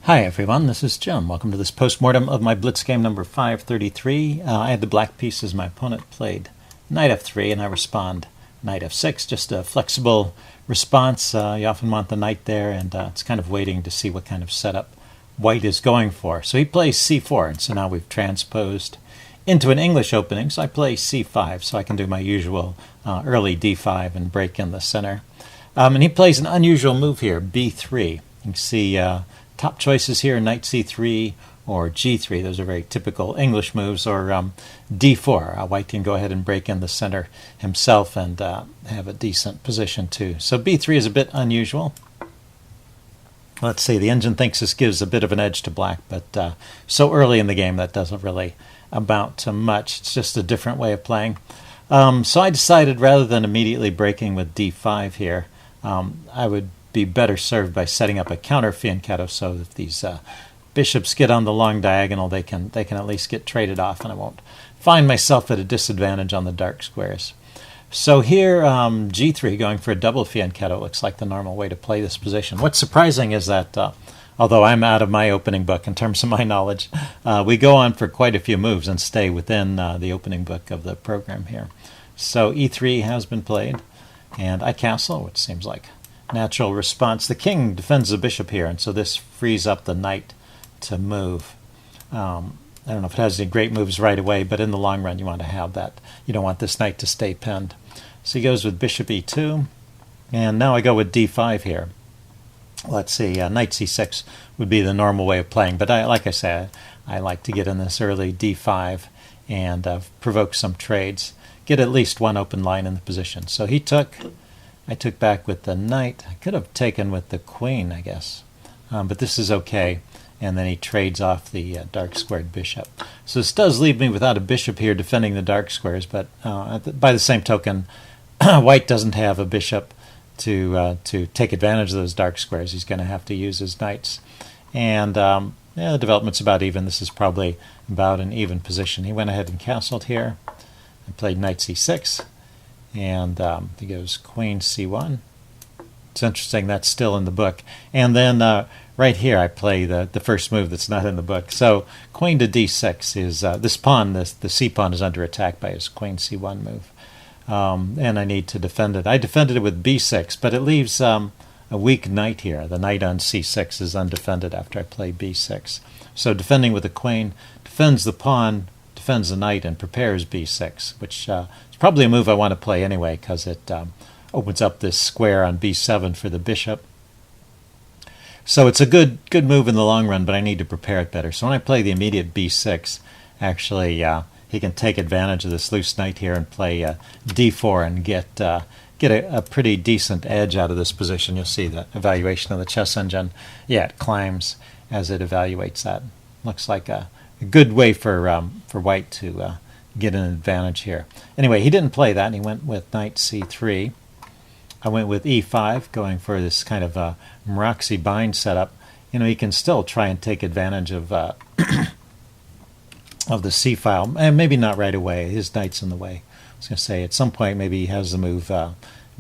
Hi everyone, this is Jim. Welcome to this postmortem of my Blitz game number 533. I had the black piece as my opponent played knight f3 and I respond knight f6, just a flexible response. You often want the knight there, and it's kind of waiting to see what kind of setup white is going for. So he plays c4, and so now we've transposed into an English opening, so I play c5 so I can do my usual early d5 and break in the center. And he plays an unusual move here, b3. You can see top choices here, knight c3 or g3. Those are very typical English moves, or d4. White can go ahead and break in the center himself and have a decent position too. So b3 is a bit unusual. Let's see, the engine thinks this gives a bit of an edge to black, but so early in the game that doesn't really amount to much. It's just a different way of playing. So I decided, rather than immediately breaking with d5 here, I would be better served by setting up a counter fianchetto, so that these bishops get on the long diagonal, they can at least get traded off, and I won't find myself at a disadvantage on the dark squares. So here, g3, going for a double fianchetto, looks like the normal way to play this position. What's surprising is that, although I'm out of my opening book in terms of my knowledge, we go on for quite a few moves and stay within the opening book of the program here. So e3 has been played, and I castle, which seems like natural response. The king defends the bishop here, and so this frees up the knight to move. I don't know if it has any great moves right away, but in the long run you want to have that. You don't want this knight to stay pinned. So he goes with bishop e2, and now I go with d5 here. Let's see, knight c6 would be the normal way of playing, but like I said, I like to get in this early d5 and provoke some trades, get at least one open line in the position. So he took, I took back with the knight. I could have taken with the queen, I guess, but this is okay. And then he trades off the dark squared bishop. So this does leave me without a bishop here defending the dark squares, but by the same token, white doesn't have a bishop to take advantage of those dark squares. He's going to have to use his knights. And the development's about even. This is probably about an even position. He went ahead and castled here and played knight c6. And he goes queen c1. It's interesting, that's still in the book. And then right here I play the first move that's not in the book. So queen to d6 is, this pawn, the c pawn, is under attack by his queen c1 move. And I need to defend it. I defended it with b6, but it leaves a weak knight here. The knight on c6 is undefended after I play b6. So defending with the queen defends the pawn, defends the knight, and prepares b6, which is probably a move I want to play anyway, because it opens up this square on b7 for the bishop. So it's a good move in the long run, but I need to prepare it better. So when I play the immediate b6, actually he can take advantage of this loose knight here and play d4 and get a pretty decent edge out of this position. You'll see the evaluation of the chess engine. Yeah, it climbs as it evaluates that. Looks like a good way for white to get an advantage here. Anyway, he didn't play that, and he went with knight c3. I went with e5, going for this kind of Meraxi bind setup. You know, he can still try and take advantage of of the c file, and maybe not right away. His knight's in the way. I was going to say at some point maybe he has the move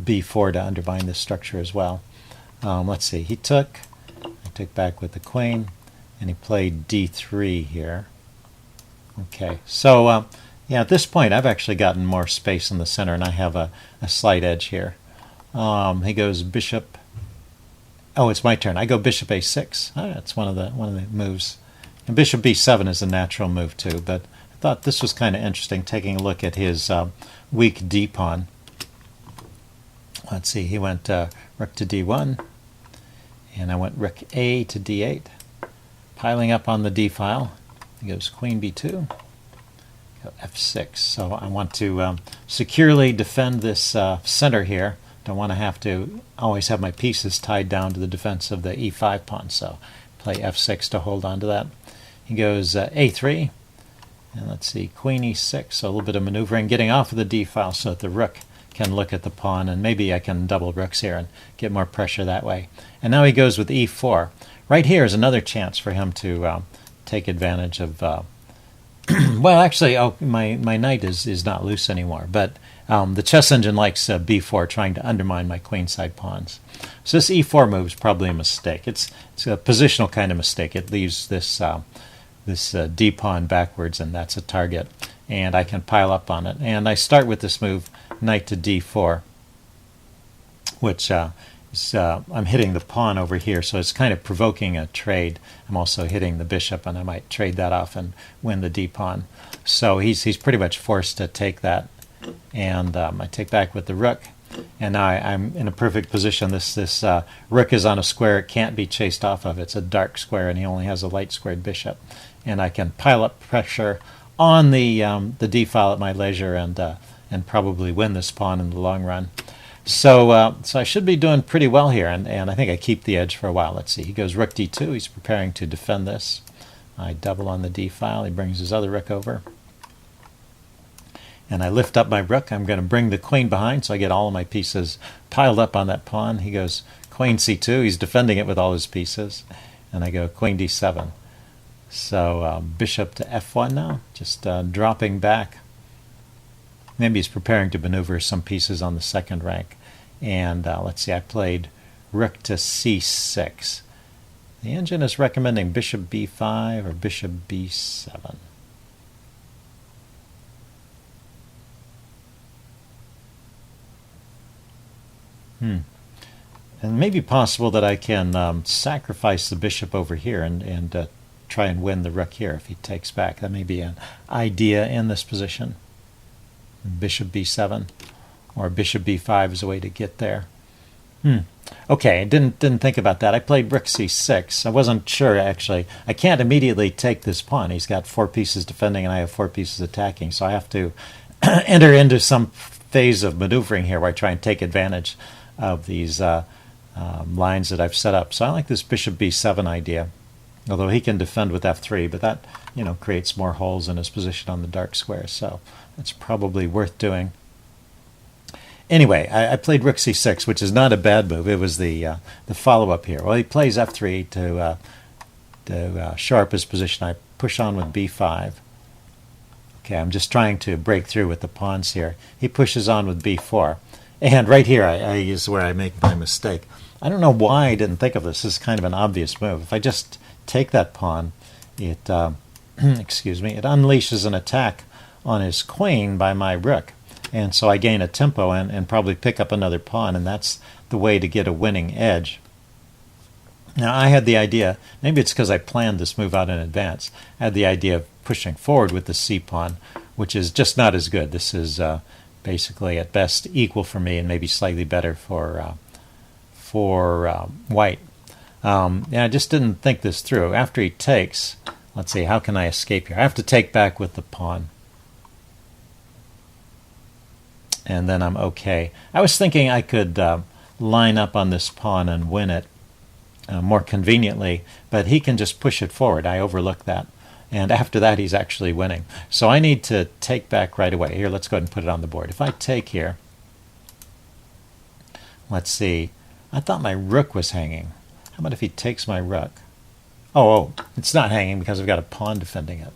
b4 to undermine this structure as well. Let's see. He took. I took back with the queen, and he played d3 here. Okay, so yeah, at this point I've actually gotten more space in the center, and I have a slight edge here. He goes bishop. Oh, it's my turn. I go bishop a6. Oh, that's one of the moves. And bishop b7 is a natural move too. But I thought this was kind of interesting, taking a look at his weak d pawn. Let's see. He went rook to d1, and I went rook a to d8, piling up on the d file. He goes queen b2. Go f6. So I want to securely defend this center here. Don't want to have to always have my pieces tied down to the defense of the e5 pawn, so play f6 to hold on to that. He goes a3, and let's see, queen e6, so a little bit of maneuvering, getting off of the d file so that the rook can look at the pawn, and maybe I can double rooks here and get more pressure that way. And now he goes with e4. Right here is another chance for him to take advantage of well, actually, my knight is not loose anymore, but The chess engine likes b4, trying to undermine my queenside pawns. So this e4 move is probably a mistake. It's a positional kind of mistake. It leaves this d pawn backwards, and that's a target, and I can pile up on it. And I start with this move, knight to d4, which I'm hitting the pawn over here, so it's kind of provoking a trade. I'm also hitting the bishop, and I might trade that off and win the d pawn. So he's pretty much forced to take that, and I take back with the rook, and now I'm in a perfect position. This rook is on a square it can't be chased off of. It's a dark square, and he only has a light squared bishop, and I can pile up pressure on the d file at my leisure and probably win this pawn in the long run. So I should be doing pretty well here, and I think I keep the edge for a while. Let's see. He goes rook d2. He's preparing to defend this. I double on the d file. He brings his other rook over. And I lift up my rook. I'm going to bring the queen behind, so I get all of my pieces piled up on that pawn. He goes queen c2. He's defending it with all his pieces. And I go queen d7. So bishop to f1 now, just dropping back. Maybe he's preparing to maneuver some pieces on the second rank. And let's see, I played rook to c6. The engine is recommending bishop b5 or bishop b7. And it may be possible that I can sacrifice the bishop over here and try and win the rook here if he takes back. That may be an idea in this position. Bishop b7 or bishop b5 is a way to get there. Okay, I didn't think about that. I played rook c6. I wasn't sure, actually. I can't immediately take this pawn. He's got 4 pieces defending and I have 4 pieces attacking, so I have to enter into some phase of maneuvering here where I try and take advantage of these lines that I've set up. So I like this bishop b7 idea, although he can defend with f3, but that creates more holes in his position on the dark square, so that's probably worth doing. Anyway, I played rook c6, which is not a bad move. It was the follow-up here. Well, he plays f3 to shore up his position. I push on with b5. Okay, I'm just trying to break through with the pawns here. He pushes on with b4. And right here is where I make my mistake. I don't know why I didn't think of this. This is kind of an obvious move. If I just take that pawn, it excuse me, it unleashes an attack on his queen by my rook. And so I gain a tempo and probably pick up another pawn, and that's the way to get a winning edge. Now I had the idea, maybe it's because I planned this move out in advance, I had the idea of pushing forward with the c-pawn, which is just not as good. This is basically at best equal for me and maybe slightly better for white. Yeah, I just didn't think this through. After he takes, let's see, how can I escape here? I have to take back with the pawn. And then I'm okay. I was thinking I could line up on this pawn and win it more conveniently, but he can just push it forward. I overlooked that. And after that, he's actually winning. So I need to take back right away. Here, let's go ahead and put it on the board. If I take here, let's see. I thought my rook was hanging. How about if he takes my rook? Oh, it's not hanging because I've got a pawn defending it.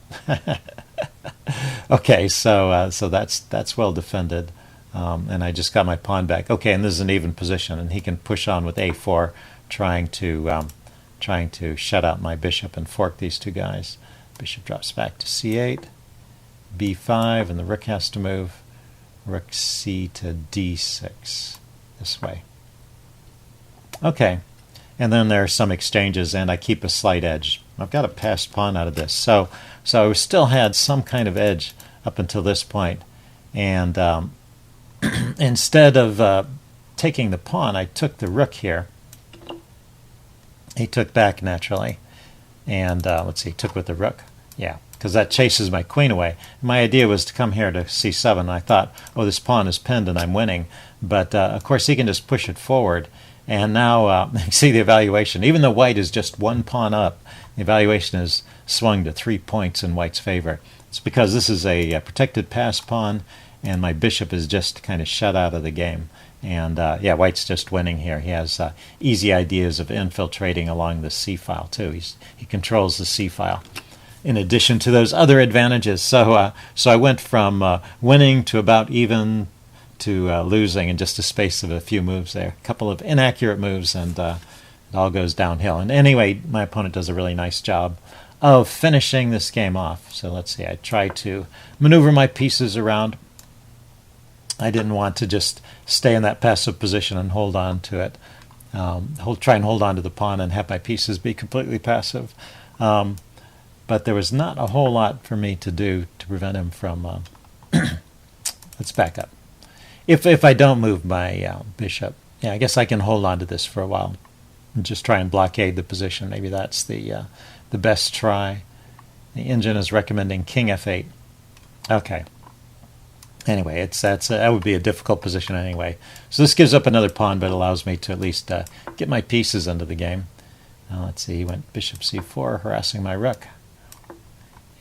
Okay, so that's well defended. And I just got my pawn back. Okay, and this is an even position, and he can push on with a4, trying to shut out my bishop and fork these two guys. Bishop drops back to c8, b5, and the rook has to move. Rook c to d6, this way. Okay, and then there are some exchanges, and I keep a slight edge. I've got a passed pawn out of this, so I still had some kind of edge up until this point, and instead of taking the pawn, I took the rook here. He took back naturally, and let's see, he took with the rook. Yeah, because that chases my queen away. My idea was to come here to c7, and I thought, oh, this pawn is pinned and I'm winning. But of course he can just push it forward, and now see the evaluation. Even though white is just one pawn up, the evaluation is swung to 3 points in white's favor. It's because this is a protected pass pawn, and my bishop is just kind of shut out of the game. And yeah, white's just winning here. He has easy ideas of infiltrating along the c-file too. He controls the c-file in addition to those other advantages. So I went from winning to about even to losing in just a space of a few moves there. A couple of inaccurate moves, and it all goes downhill. And anyway, my opponent does a really nice job of finishing this game off. So let's see, I try to maneuver my pieces around. I didn't want to just stay in that passive position and hold on to it. Try and hold on to the pawn and have my pieces be completely passive. But there was not a whole lot for me to do to prevent him from... let's back up. If I don't move my bishop, yeah, I guess I can hold on to this for a while and just try and blockade the position. Maybe that's the best try. The engine is recommending king f8. Okay. Anyway, that would be a difficult position anyway. So this gives up another pawn, but allows me to at least get my pieces into the game. Let's see, he went bishop c4, harassing my rook.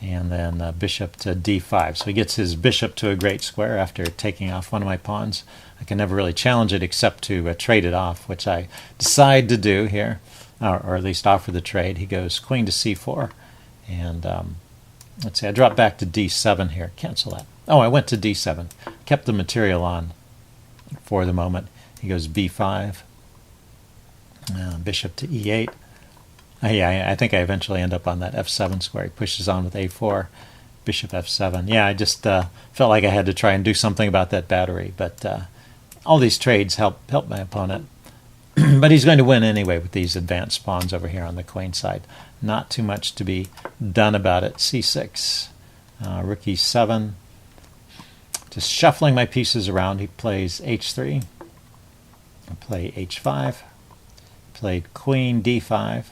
And then bishop to d5. So he gets his bishop to a great square after taking off one of my pawns. I can never really challenge it except to trade it off, which I decide to do here, or at least offer the trade. He goes queen to c4. And let's see, I drop back to d7 here. Cancel that. Oh, I went to d7. Kept the material on for the moment. He goes b5. Bishop to e8. Yeah, I think I eventually end up on that f7 square. He pushes on with a4. Bishop f7. Yeah, I just felt like I had to try and do something about that battery. But all these trades help my opponent. But he's going to win anyway with these advanced pawns over here on the queen side. Not too much to be done about it. c6. Rook e7. Just shuffling my pieces around. He plays h3. I play h5. Played queen d5.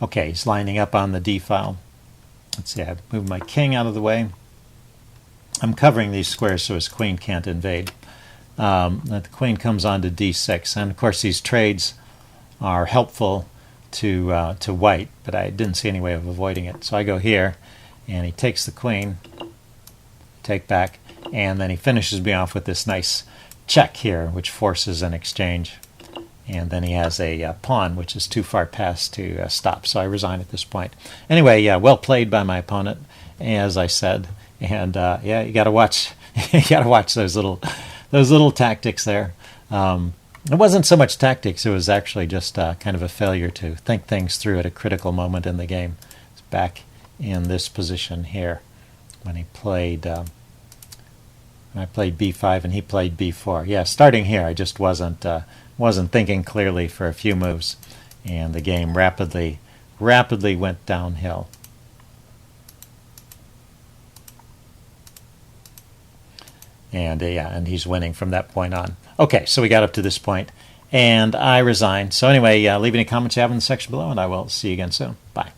Okay, he's lining up on the d file. Let's see, I've moved my king out of the way. I'm covering these squares so his queen can't invade. The queen comes on to d6, and of course these trades are helpful to white, but I didn't see any way of avoiding it. So I go here, and he takes the queen, take back, and then he finishes me off with this nice check here, which forces an exchange. And then he has a pawn, which is too far past to stop, so I resign at this point. Anyway, yeah, well played by my opponent, as I said. And yeah, you got to watch, you got to watch those little tactics there. It wasn't so much tactics; it was actually just kind of a failure to think things through at a critical moment in the game. It's back in this position here when he played. I played b5 and he played b4. Yeah, starting here, I just wasn't thinking clearly for a few moves, and the game rapidly went downhill. And yeah, and he's winning from that point on. Okay, so we got up to this point, and I resigned. So anyway, leave any comments you have in the section below, and I will see you again soon. Bye.